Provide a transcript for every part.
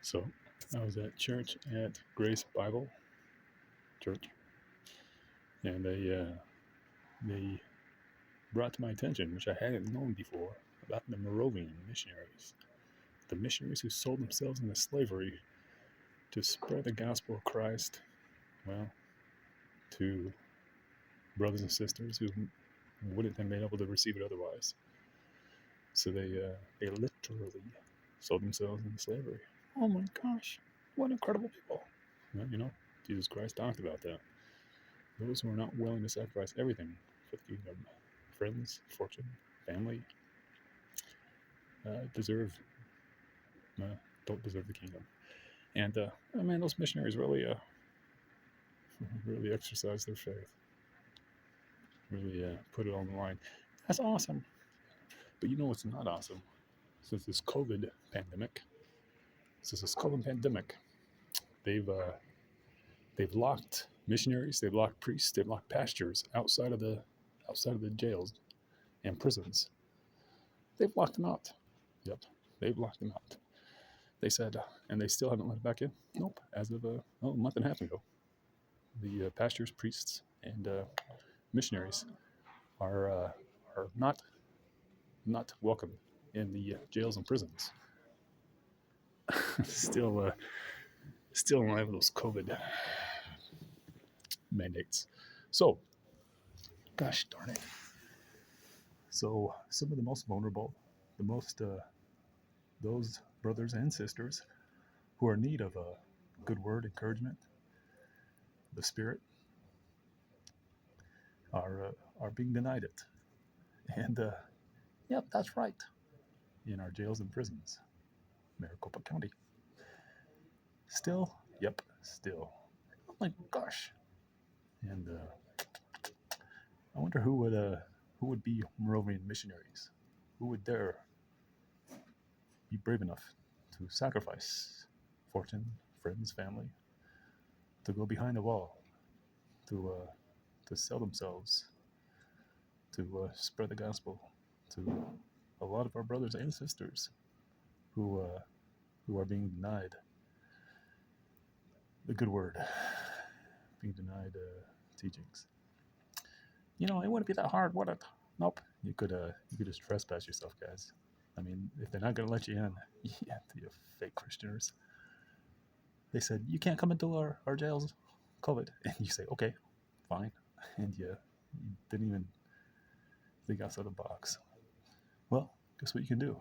So I was at church at Grace Bible Church, and they brought to my attention, which I hadn't known before, about the Moravian missionaries, the missionaries who sold themselves into slavery to spread the gospel of Christ, well, to brothers and sisters who wouldn't have been able to receive it otherwise. So they literally sold themselves into slavery. Oh my gosh, what incredible people! Well, Jesus Christ talked about that. Those who are not willing to sacrifice everything for the kingdom, friends, fortune, family, don't deserve the kingdom. And man, those missionaries really exercise their faith, really put it on the line. That's awesome. But you know what's not awesome? Since this COVID pandemic, they've locked missionaries, they've locked priests, they've locked pastors outside of the jails and prisons. They've locked them out. Yep, they've locked them out. They said, and they still haven't let them back in. Nope. As of a month and a half ago, the pastors, priests, and missionaries are not welcome in the jails and prisons. Still in light of those COVID mandates. So, gosh darn it. So some of the most vulnerable, those brothers and sisters who are in need of a good word, encouragement, the Spirit, are being denied it. And yep, that's right. In our jails and prisons, Maricopa County. Still. Oh my gosh. And I wonder who would be Moravian missionaries? Who would dare be brave enough to sacrifice fortune, friends, family, to go behind the wall, to sell themselves, to spread the gospel to a lot of our brothers and sisters who are being denied the good word, being denied teachings. It wouldn't be that hard, would it? Nope. You could just trespass yourself, guys. I mean, if they're not going to let you in, yeah, you fake Christianers. They said, you can't come into our jails, COVID. And you say, okay, fine. And you didn't even think outside the box. Well, guess what you can do?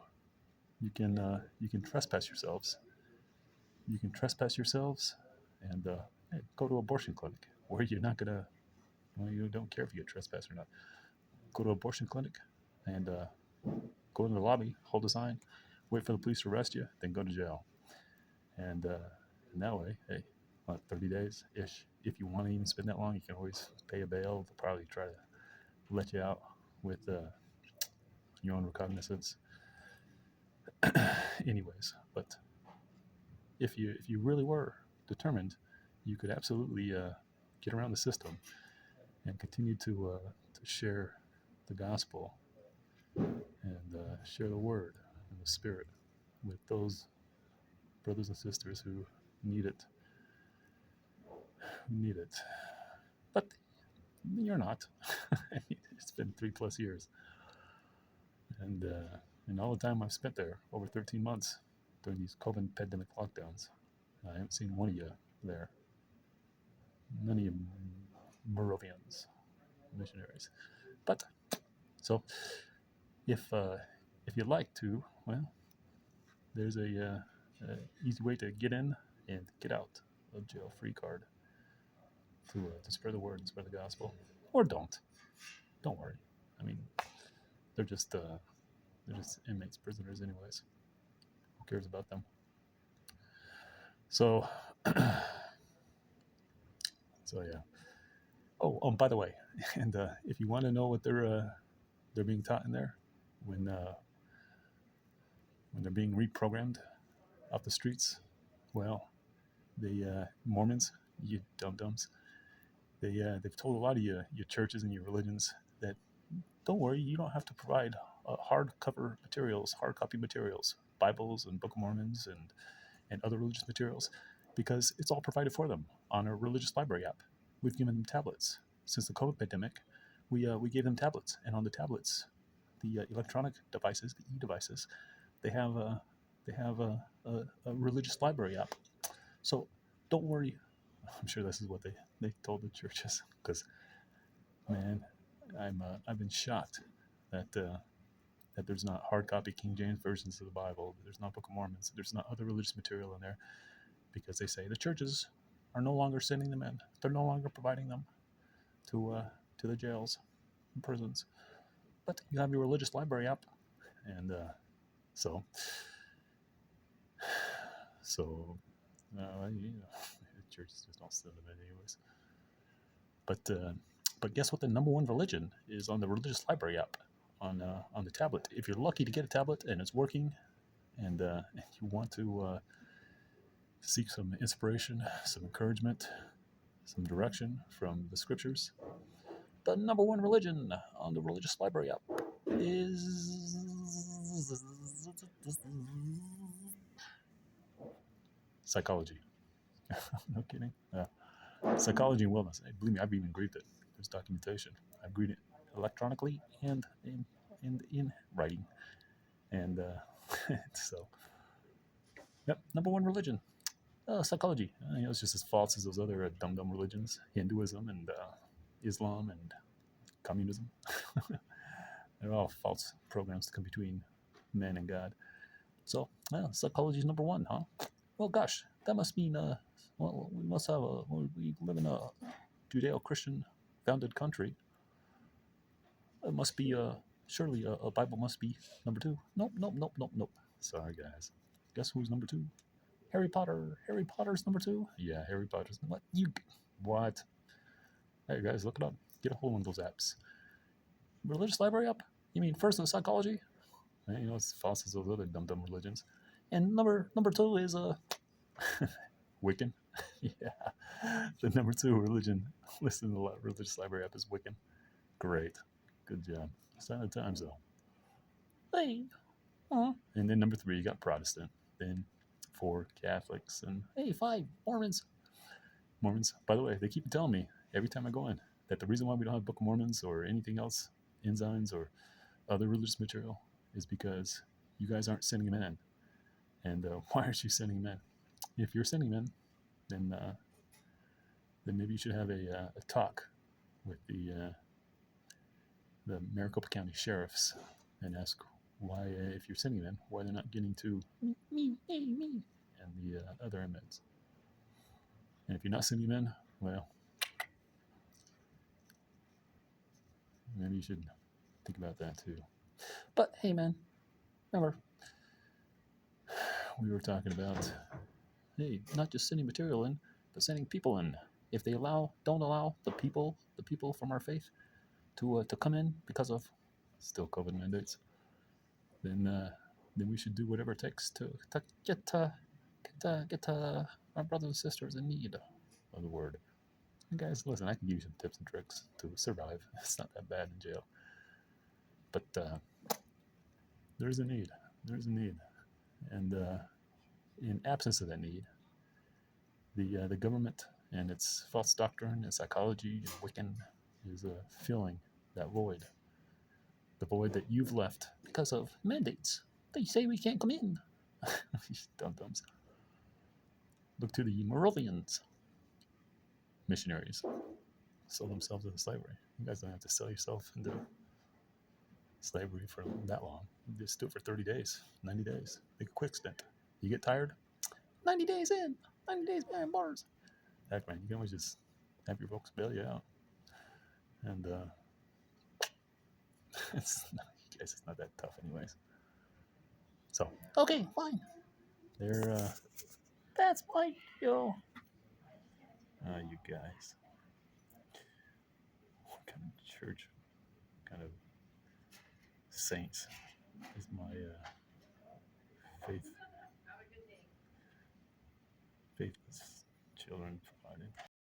You can trespass yourselves. You can trespass yourselves and go to an abortion clinic where you're not going to, you don't care if you get trespassed or not. Go to an abortion clinic and go in the lobby, hold a sign, wait for the police to arrest you, then go to jail. And that way, hey, 30 days-ish. If you want to even spend that long, you can always pay a bail. They'll probably try to let you out with your own recognizance. Anyways, but if you really were determined, you could absolutely get around the system and continue to share the gospel and share the word and the Spirit with those brothers and sisters who need it. But you're not. I mean, it's been 3+ years. And all the time I've spent there, over 13 months, during these COVID pandemic lockdowns, I haven't seen one of you there. None of you Moravians, missionaries. But, so, if you'd like to, well, there's a easy way to get in and get out of jail free card to spread the word and spread the gospel. Or don't worry. I mean, they're just inmates, prisoners anyways. Who cares about them? So yeah. Oh, by the way, and if you want to know what they're being taught in there when they're being reprogrammed off the streets, well, the Mormons, you dum-dums, they've told a lot of your churches and your religions that don't worry, you don't have to provide hard copy materials, Bibles and Book of Mormons and and other religious materials because it's all provided for them on our religious library app. We've given them tablets. Since the COVID pandemic, we gave them tablets, and on the tablets, the electronic devices, the e-devices, they have a religious library app. So don't worry. I'm sure this is what they told the churches, because man, I've been shocked that that there's not hard copy King James versions of the Bible, there's not Book of Mormons, there's not other religious material in there, because they say the churches are no longer sending them in. They're no longer providing them to the jails and prisons. But you have your religious library app, and so churches just don't send them in anyways. But guess what? The number one religion is on the religious library app on the tablet. If you're lucky to get a tablet and it's working, and you want to seek some inspiration, some encouragement, some direction from the scriptures, the number one religion on the religious library app is psychology. No kidding. Psychology and wellness. Believe me, I've even grieved it. There's documentation. I've grieved it electronically and in writing. And so, yep, number one religion, psychology. It's just as false as those other dumb religions, Hinduism and Islam and communism. They're all false programs to come between man and God. So, psychology is number one, huh? Well, gosh, that must mean, well, we must have we live in a Judeo-Christian founded country. It must be, surely a Bible must be number two. Nope. Sorry, guys. Guess who's number two? Harry Potter. Harry Potter's number two? Yeah, Harry Potter's. What? Hey, guys, look it up. Get a hold of those apps. Religious library app? You mean first in psychology? It's false as those other dumb religions. And number two is Wiccan. Yeah, the number two religion listed in the religious library app is Wiccan. Great, good job. Sign of the times though. Hey, and then number three you got Protestant. Then 4 Catholics, and hey, 5 Mormons. By the way, they keep telling me every time I go in that the reason why we don't have Book of Mormons or anything else, ensigns or other religious material, is because you guys aren't sending them in. And why aren't you sending them in? If you're sending them in, then maybe you should have a talk with the Maricopa County sheriffs and ask why, if you're sending them in, why they're not getting to me, and the other inmates. And if you're not sending them in, well, maybe you should think about that too. But hey, man, remember, we were talking about, hey, not just sending material in, but sending people in. If they don't allow the people from our faith to come in because of still COVID mandates, then we should do whatever it takes to get our brothers and sisters in need of the word. And guys, listen, I can give you some tips and tricks to survive. It's not that bad in jail, but there's a need. And in absence of that need, the government and its false doctrine and psychology and Wiccan is filling that void. The void that you've left because of mandates. They say we can't come in. These dum-dums. Look to the Moravian Missionaries. Sold themselves into slavery. You guys don't have to sell yourself into slavery for that long. You just do it for 30 days, 90 days. Make a quick stint. You get tired? 90 days in. 90 days behind bars. Heck, man, you can always just have your folks bail you out. And it's not that tough anyways. So, okay, fine. That's my show. You guys. What kind of church, kind of saints is my faith children